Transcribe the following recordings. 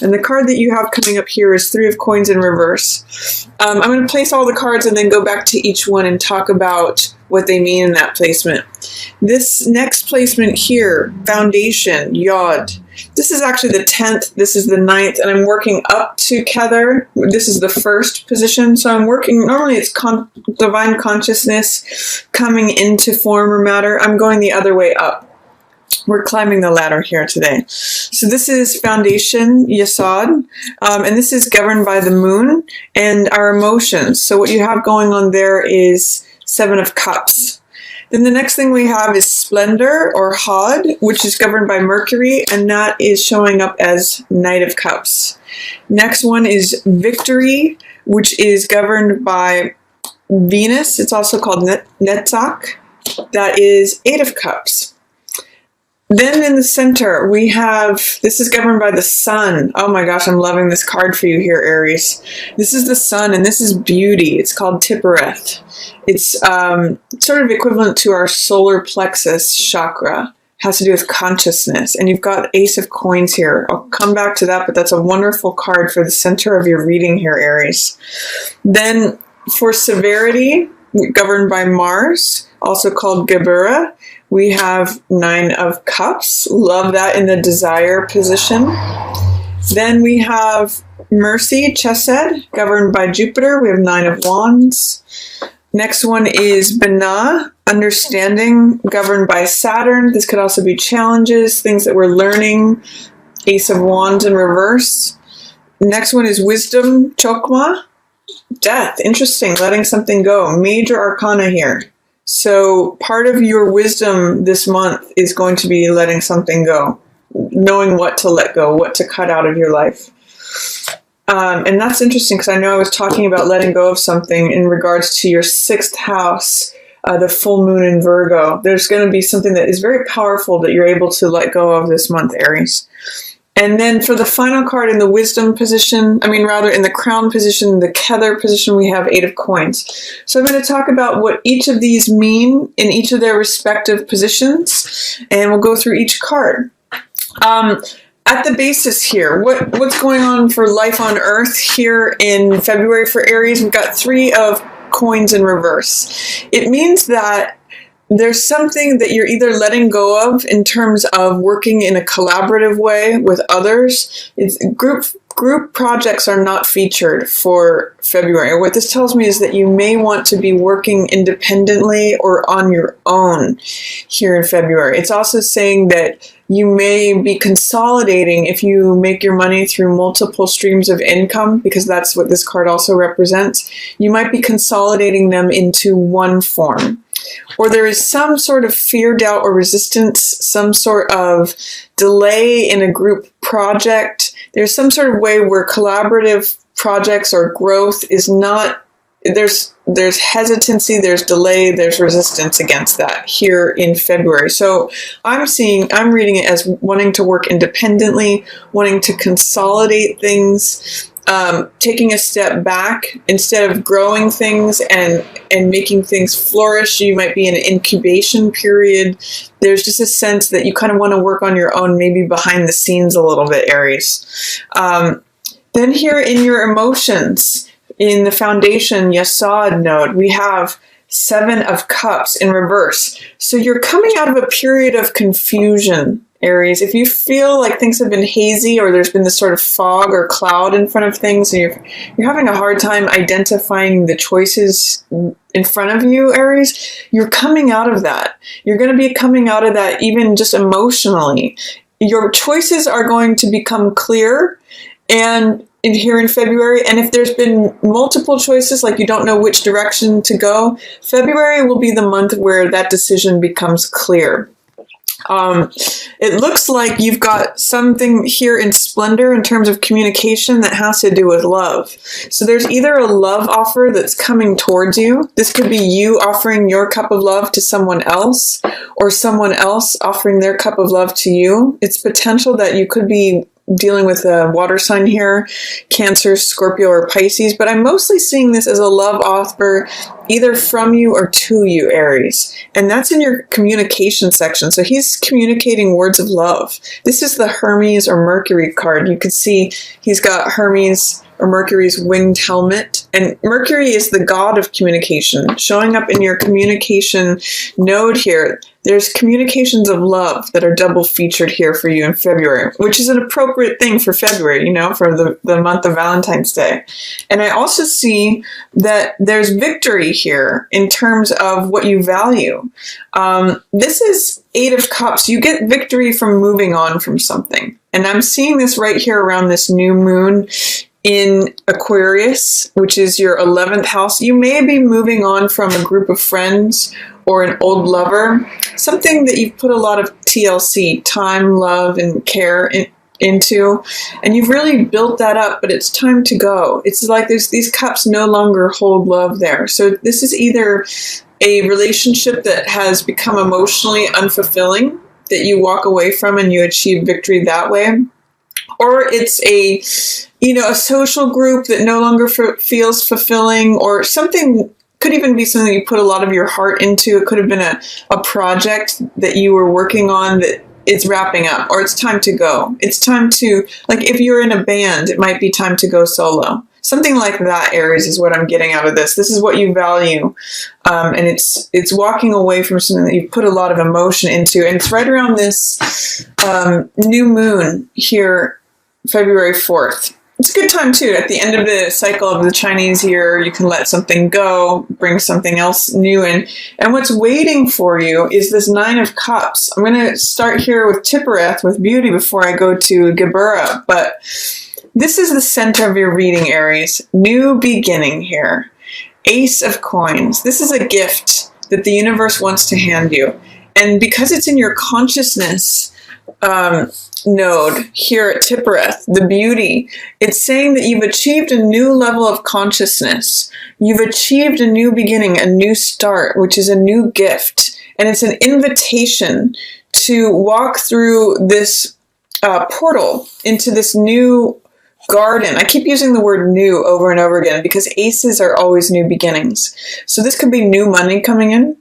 And the card that you have coming up here is Three of Coins in reverse. I'm going to place all the cards and then go back to each one and talk about what they mean in that placement. This next placement here, Foundation, Yod. This is actually the 10th, this is the 9th, and I'm working up together. This is the first position, so I'm working, normally it's divine consciousness coming into form or matter. I'm going the other way up. We're climbing the ladder here today. So this is Foundation, Yesod, and this is governed by the moon and our emotions. So what you have going on there is Seven of Cups. Then the next thing we have is Splendor, or Hod, which is governed by Mercury, and that is showing up as Knight of Cups. Next one is Victory, which is governed by Venus. It's also called Netzach. That is Eight of Cups. Then in the center, we have, this is governed by the sun. Oh my gosh, I'm loving this card for you here, Aries. This is the sun, and this is beauty. It's called Tippereth. It's sort of equivalent to our solar plexus chakra. It has to do with consciousness. And you've got Ace of Coins here. I'll come back to that, but that's a wonderful card for the center of your reading here, Aries. Then for severity, governed by Mars, also called Gebura, we have Nine of Cups. Love that in the desire position. Then we have Mercy, Chesed, governed by Jupiter. We have Nine of Wands. Next one is Binah, Understanding, governed by Saturn. This could also be challenges, things that we're learning. Ace of Wands in reverse. Next one is Wisdom, Chokmah, Death. Interesting, letting something go. Major arcana here. So part of your wisdom this month is going to be letting something go, knowing what to let go, what to cut out of your life. And that's interesting because I know I was talking about letting go of something in regards to your 6th house, the full moon in Virgo. There's going to be something that is very powerful that you're able to let go of this month, Aries. And then for the final card in the wisdom position, in the crown position, the Kether position, we have Eight of Coins. So I'm going to talk about what each of these mean in each of their respective positions, and we'll go through each card. At the basis here, what's going on for life on Earth here in February for Aries? We've got Three of Coins in reverse. It means that there's something that you're either letting go of in terms of working in a collaborative way with others. Group projects are not featured for February. What this tells me is that you may want to be working independently or on your own here in February. It's also saying that you may be consolidating if you make your money through multiple streams of income, because that's what this card also represents. You might be consolidating them into one form. Or there is some sort of fear, doubt, or resistance, some sort of delay in a group project. There's some sort of way where collaborative projects or growth is not, there's hesitancy, there's delay, there's resistance against that here in February. So I'm reading it as wanting to work independently, wanting to consolidate things, taking a step back instead of growing things and making things flourish. You might be in an incubation period. There's just a sense that you kind of want to work on your own, maybe behind the scenes a little bit, Aries. Then here in your emotions, in the Foundation Yesod node, we have Seven of Cups in reverse. So you're coming out of a period of confusion, Aries. If you feel like things have been hazy or there's been this sort of fog or cloud in front of things and you're having a hard time identifying the choices in front of you, Aries, you're coming out of that. You're going to be coming out of that even just emotionally. Your choices are going to become clear here in February, and if there's been multiple choices, like you don't know which direction to go, February will be the month where that decision becomes clear. It looks like you've got something here in Splendor in terms of communication that has to do with love. So there's either a love offer that's coming towards you. This could be you offering your cup of love to someone else, or someone else offering their cup of love to you. It's potential that you could be dealing with a water sign here, Cancer, Scorpio, or Pisces, but I'm mostly seeing this as a love offer either from you or to you, Aries. And that's in your communication section. So he's communicating words of love. This is the Hermes or Mercury card. You can see he's got Hermes or Mercury's winged helmet. And Mercury is the god of communication, showing up in your communication node here. There's communications of love that are double featured here for you in February, which is an appropriate thing for February, you know, for the month of Valentine's Day. And I also see that there's victory here in terms of what you value. This is 8 of Cups. You get victory from moving on from something. And I'm seeing this right here around this new moon in Aquarius, which is your 11th house. You may be moving on from a group of friends or an old lover, something that you've put a lot of TLC, time, love, and care into, and you've really built that up, but it's time to go. It's like these cups no longer hold love there. So this is either a relationship that has become emotionally unfulfilling, that you walk away from and you achieve victory that way, or it's a social group that no longer feels fulfilling, or something. Could even be something you put a lot of your heart into. It could have been a project that you were working on that it's wrapping up, or it's time to go. It's time to, like if you're in a band, it might be time to go solo. Something like that, Aries, is what I'm getting out of this. This is what you value. And it's walking away from something that you put a lot of emotion into. And it's right around this new moon here, February 4th. It's a good time, too. At the end of the cycle of the Chinese year, you can let something go, bring something else new in. And what's waiting for you is this 9 of Cups. I'm going to start here with Tippereth, with beauty, before I go to Geburah. But this is the center of your reading, Aries. New beginning here. Ace of Coins. This is a gift that the universe wants to hand you. And because it's in your consciousness node here at Tippereth, the beauty, it's saying that you've achieved a new level of consciousness. You've achieved a new beginning, a new start, which is a new gift. And it's an invitation to walk through this portal into this new garden. I keep using the word new over and over again because aces are always new beginnings. So this could be new money coming in.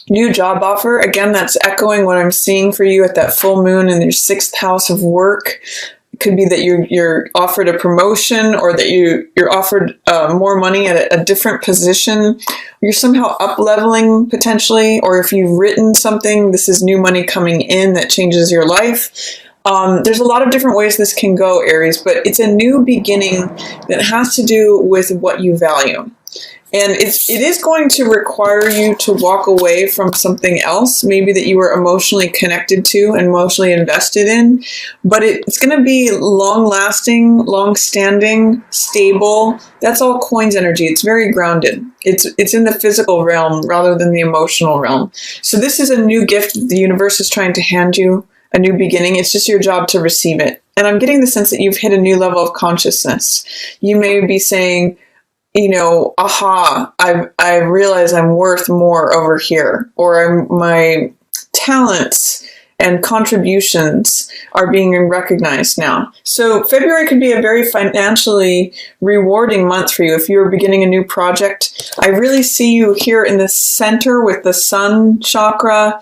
New job offer. Again, that's echoing what I'm seeing for you at that full moon in your 6th house of work. It could be that you're offered a promotion, or that you're offered more money at a different position. You're somehow up-leveling potentially, or if you've written something, this is new money coming in that changes your life. There's a lot of different ways this can go, Aries, but it's a new beginning that has to do with what you value. And it is going to require you to walk away from something else, maybe that you were emotionally connected to and emotionally invested in. But it's going to be long-lasting, long-standing, stable. That's all coins energy. It's very grounded. It's in the physical realm rather than the emotional realm. So this is a new gift that the universe is trying to hand you, a new beginning. It's just your job to receive it. And I'm getting the sense that you've hit a new level of consciousness. You may be saying, aha, I realize I'm worth more over here, or my talents and contributions are being recognized now. So February could be a very financially rewarding month for you if you're beginning a new project. I really see you here in the center with the sun chakra,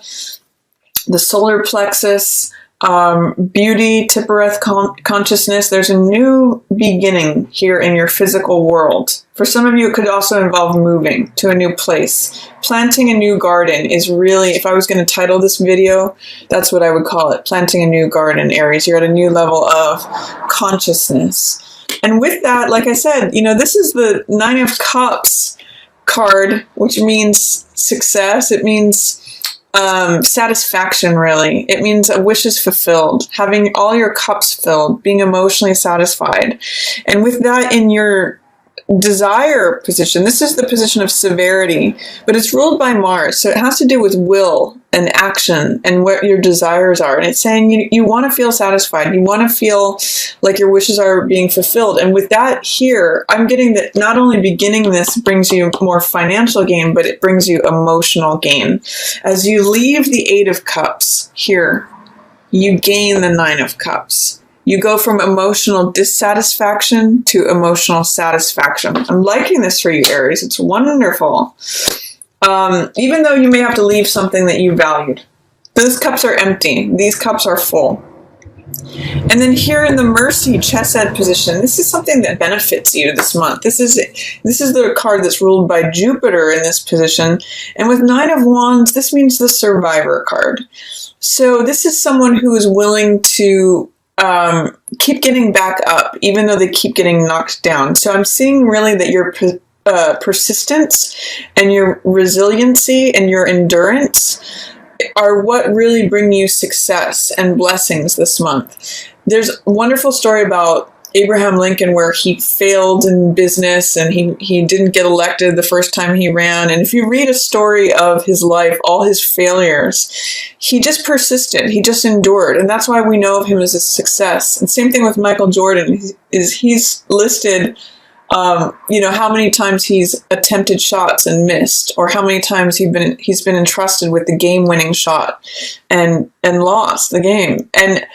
the solar plexus, beauty, Tippereth consciousness. There's a new beginning here in your physical world. For some of you, it could also involve moving to a new place. Planting a new garden is really, if I was going to title this video, that's what I would call it. Planting a new garden, Aries. You're at a new level of consciousness. And with that, like I said, this is the 9 of Cups card, which means success. It means satisfaction, really. It means a wish is fulfilled, having all your cups filled, being emotionally satisfied. And with that in your desire position, this is the position of severity, but it's ruled by Mars. So it has to do with will and action and what your desires are. And it's saying you want to feel satisfied. You want to feel like your wishes are being fulfilled. And with that here, I'm getting that not only beginning this brings you more financial gain, but it brings you emotional gain. As you leave the 8 of Cups here, you gain the 9 of Cups. You go from emotional dissatisfaction to emotional satisfaction. I'm liking this for you, Aries. It's wonderful. Even though you may have to leave something that you valued. Those cups are empty. These cups are full. And then here in the Mercy Chesed position, this is something that benefits you this month. This is the card that's ruled by Jupiter in this position. And with Nine of Wands, this means the Survivor card. So this is someone who is willing to keep getting back up, even though they keep getting knocked down. So I'm seeing really that your persistence and your resiliency and your endurance are what really bring you success and blessings this month. There's a wonderful story about Abraham Lincoln where he failed in business and he didn't get elected the first time he ran. And if you read a story of his life, all his failures, he just persisted. He just endured. And that's why we know of him as a success. And same thing with Michael Jordan. He's listed how many times he's attempted shots and missed, or how many times he's been entrusted with the game-winning shot and lost the game. And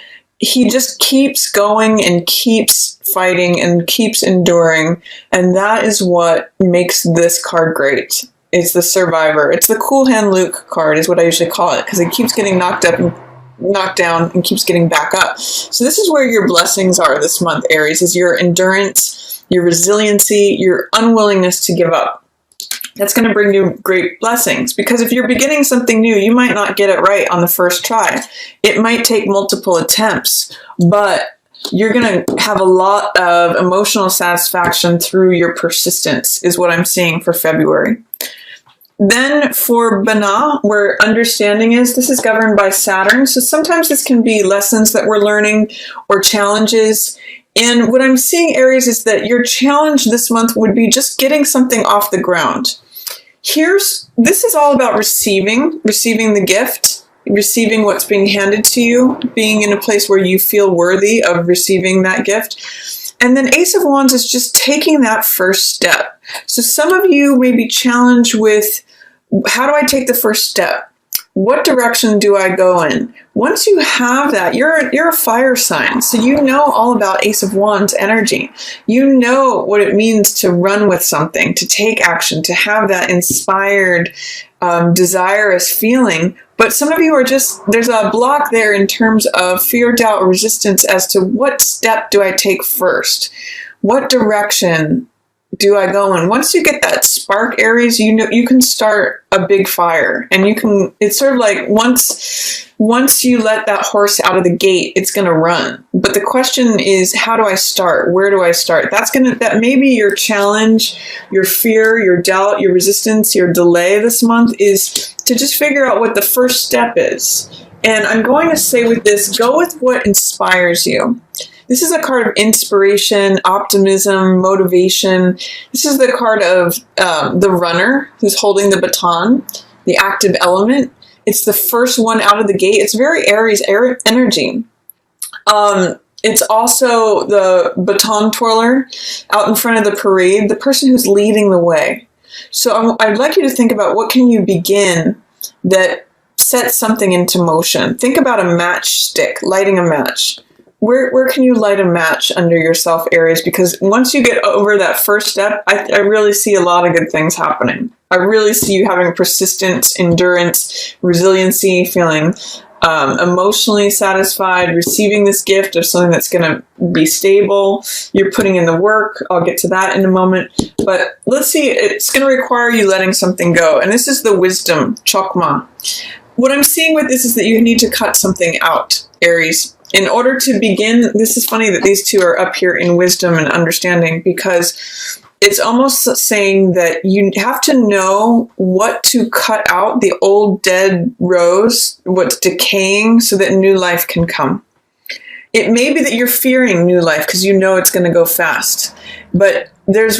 he just keeps going and keeps fighting and keeps enduring, and that is what makes this card great. It's the Survivor. It's the Cool Hand Luke card is what I usually call it, because it keeps getting knocked up and knocked down and keeps getting back up. So this is where your blessings are this month, Aries, is your endurance, your resiliency, your unwillingness to give up. That's going to bring you great blessings, because if you're beginning something new, you might not get it right on the first try. It might take multiple attempts, but you're going to have a lot of emotional satisfaction through your persistence, is what I'm seeing for February. Then for Bana, where understanding is, this is governed by Saturn. So sometimes this can be lessons that we're learning or challenges. And what I'm seeing, Aries, is that your challenge this month would be just getting something off the ground. This is all about receiving the gift, receiving what's being handed to you, being in a place where you feel worthy of receiving that gift. And then Ace of Wands is just taking that first step. So some of you may be challenged with, how do I take the first step? What direction do I go in? Once you have that, you're a fire sign, so you know all about Ace of Wands energy. You know what it means to run with something, to take action, to have that inspired, desirous feeling. But some of you are there's a block there in terms of fear, doubt, or resistance as to what step do I take first? What direction do I go in? Once you get that spark, Aries, you know you can start a big fire, and it's sort of like once you let that horse out of the gate, it's going to run. But the question is, how do I start? Where do I start? That may be your challenge, your fear, your doubt, your resistance, your delay this month, is to just figure out what the first step is. And I'm going to say with this, go with what inspires you. This is a card of inspiration, optimism, motivation. This is the card of the runner who's holding the baton, the active element. It's the first one out of the gate. It's very Aries energy. It's also the baton twirler out in front of the parade, the person who's leading the way. So I'd like you to think about what can you begin that sets something into motion. Think about a matchstick, lighting a match. Where can you light a match under yourself, Aries? Because once you get over that first step, I really see a lot of good things happening. I really see you having persistence, endurance, resiliency, feeling emotionally satisfied, receiving this gift of something that's going to be stable. You're putting in the work. I'll get to that in a moment. But let's see, it's going to require you letting something go. And this is the wisdom, chokma. What I'm seeing with this is that you need to cut something out, Aries. In order to begin, this is funny that these two are up here in wisdom and understanding, because it's almost saying that you have to know what to cut out, the old dead rose, what's decaying, so that new life can come. It may be that you're fearing new life because you know it's going to go fast, but there's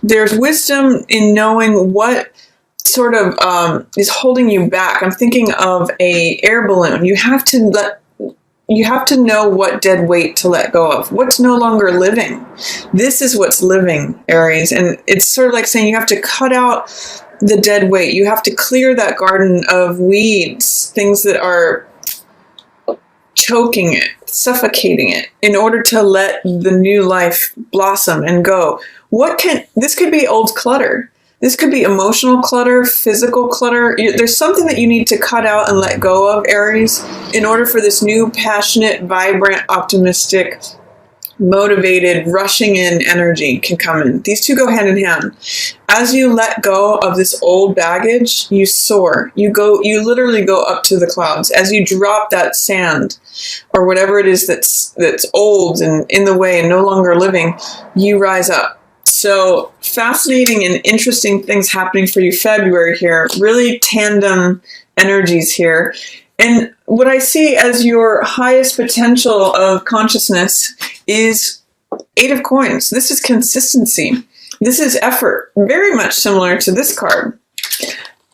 wisdom in knowing what sort of is holding you back. I'm thinking of an air balloon. You have to know what dead weight to let go of, what's no longer living. This is what's living, Aries. And it's sort of like saying you have to cut out the dead weight. You have to clear that garden of weeds, things that are choking it, suffocating it in order to let the new life blossom and go. This could be old clutter. This could be emotional clutter, physical clutter. There's something that you need to cut out and let go of, Aries, in order for this new, passionate, vibrant, optimistic, motivated, rushing in energy can come in. These two go hand in hand. As you let go of this old baggage, you soar. You literally go up to the clouds. As you drop that sand or whatever it is that's old and in the way and no longer living, you rise up. So fascinating and interesting things happening for you February here. Really tandem energies here. And what I see as your highest potential of consciousness is 8 of Coins. This is consistency. This is effort. Very much similar to this card.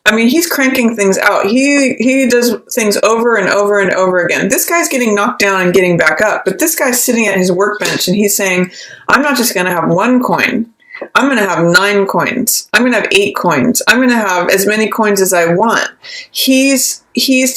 I mean, he's cranking things out. He does things over and over and over again. This guy's getting knocked down and getting back up. But this guy's sitting at his workbench and he's saying, I'm not just going to have 1 coin. I'm going to have 9 coins. I'm going to have 8 coins. I'm going to have as many coins as I want. He's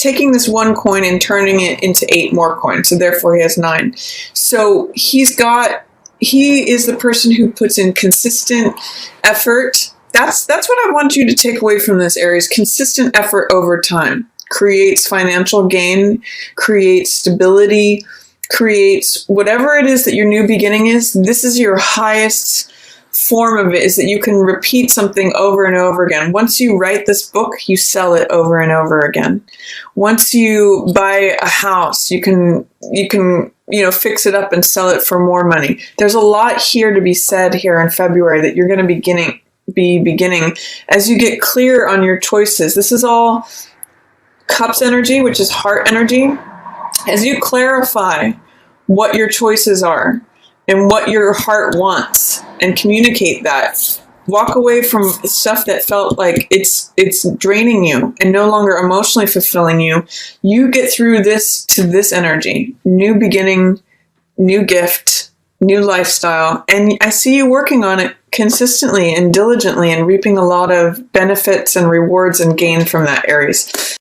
taking this 1 coin and turning it into 8 more coins. So therefore he has 9. So he is the person who puts in consistent effort. That's what I want you to take away from this, Aries. Consistent effort over time creates financial gain, creates stability, creates whatever it is that your new beginning is. This is your highest form of it, is that you can repeat something over and over again. Once you write this book, you sell it over and over again. Once you buy a house, you can fix it up and sell it for more money. There's a lot here to be said here in February that you're going to be beginning as you get clear on your choices. This is all Cups energy, which is heart energy. As you clarify what your choices are and what your heart wants and communicate that, walk away from stuff that felt like it's draining you and no longer emotionally fulfilling you. You get through this to this energy, new beginning, new gift, new lifestyle. And I see you working on it consistently and diligently and reaping a lot of benefits and rewards and gain from that, Aries.